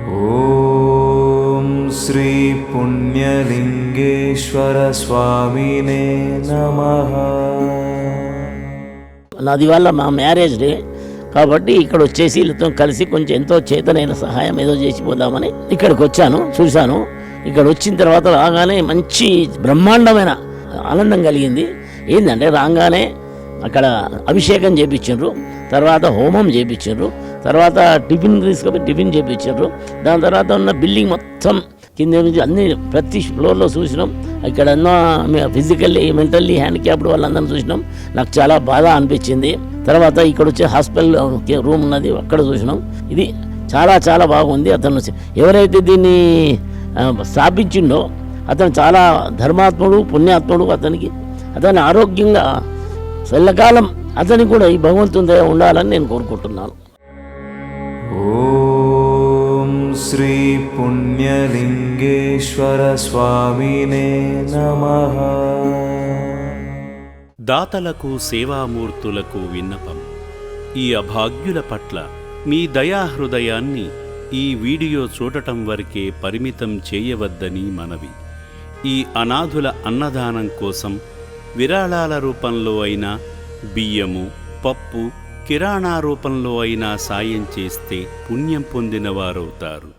ఓం శ్రీ పుణ్యలింగేశ్వర స్వామినే నమః. నాది వాళ్ళ మా మ్యారేజ్ డే కాబట్టి ఇక్కడ వచ్చేసి వీళ్ళతో కలిసి కొంచెం ఎంతో చేతనైన సహాయం ఏదో చేసిపోదామని ఇక్కడికి వచ్చాను, చూశాను. ఇక్కడ వచ్చిన తర్వాత రాగానే మంచి బ్రహ్మాండమైన ఆనందం కలిగింది. ఏంటంటే రాగానే అక్కడ అభిషేకం చేయించారు, తర్వాత హోమం చేయించారు, తర్వాత టిఫిన్ తీసుకొని టిఫిన్ చేయించారు. దాని తర్వాత ఉన్న బిల్డింగ్ మొత్తం కింద నుంచి అన్ని ప్రతి ఫ్లోర్లో చూసినాం. ఇక్కడ ఉన్న ఫిజికల్లీ మెంటల్లీ హ్యాండిక్యాప్డ్ వాళ్ళందరం చూసినాం. నాకు చాలా బాధ అనిపించింది. తర్వాత ఇక్కడ వచ్చే హాస్పిటల్ రూమ్ ఉన్నది, అక్కడ చూసినాం. ఇది చాలా చాలా బాగుంది. అతను ఎవరైతే దీన్ని స్థాపించిండో అతను చాలా ధర్మాత్ముడు, పుణ్యాత్ముడు. అతని ఆరోగ్యంగా ఎల్లకాలం అతనికి కూడా ఈ భగవంతుని దయ ఉండాలని నేను కోరుకుంటున్నాను. ఓం శ్రీ పుణ్యలింగేశ్వర స్వామినే నమః. దాతలకు సేవామూర్తులకు విన్నపం. ఈ అభాగ్యుల పట్ల మీ దయాహృదయాన్ని ఈ వీడియో చూడటం వరకే పరిమితం చేయవద్దని మనవి. ఈ అనాథుల అన్నదానం కోసం విరాళాల రూపంలో అయినా, బియ్యము, పప్పు, కిరాణా రూపంలో అయినా సాయం చేస్తే పుణ్యం పొందినవారవుతారు.